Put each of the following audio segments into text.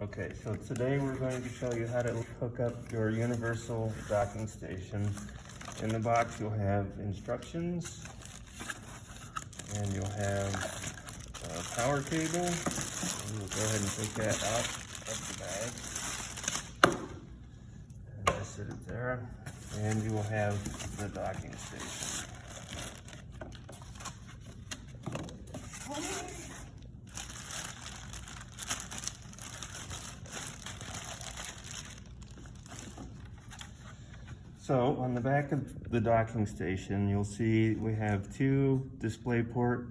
Okay, so today we're going to show you how to hook up your universal docking station. In the box you'll have instructions, and you'll have a power cable. And we'll go ahead and take that out of the bag. And just sit it there. And you will have the docking station. So on the back of the docking station, you'll see we have 2 DisplayPort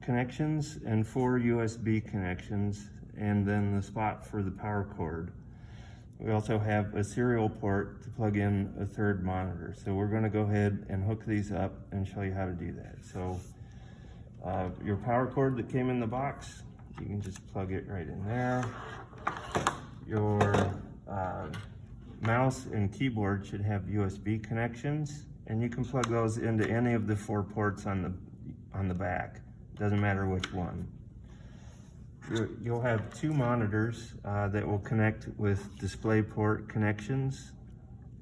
connections and 4 USB connections, and then the spot for the power cord. We also have a serial port to plug in a 3rd monitor. So we're going to go ahead and hook these up and show you how to do that. So your power cord that came in the box, you can just plug it right in there. Your mouse and keyboard should have USB connections, and you can plug those into any of the 4 ports on the back. Doesn't matter which one. You'll have 2 monitors that will connect with DisplayPort connections,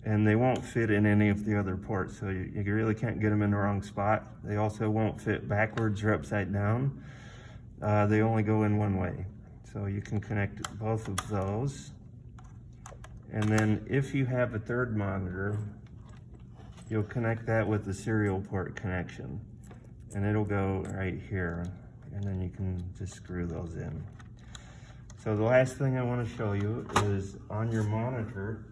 and they won't fit in any of the other ports, so you really can't get them in the wrong spot. They also won't fit backwards or upside down. They only go in one way, so you can connect both of those. And then if you have a 3rd monitor, you'll connect that with the serial port connection, and it'll go right here, and then you can just screw those in. So the last thing I want to show you is on your monitor,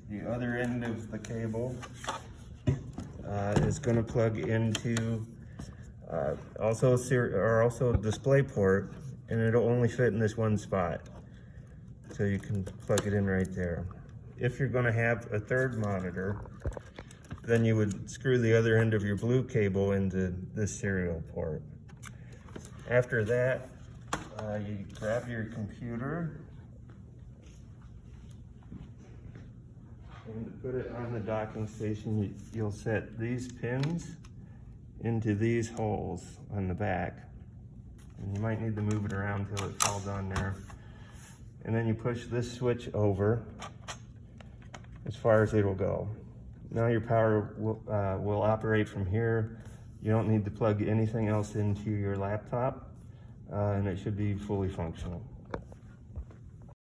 the other end of the cable is going to plug into also DisplayPort, and it'll only fit in this one spot. So you can plug it in right there. If you're going to have a 3rd monitor, then you would screw the other end of your blue cable into this serial port. After that, you grab your computer and to put it on the docking station, you'll set these pins into these holes on the back. And you might need to move it around until it falls on there. And then you push this switch over as far as it'll go. Now your power will operate from here. You don't need to plug anything else into your laptop, and it should be fully functional.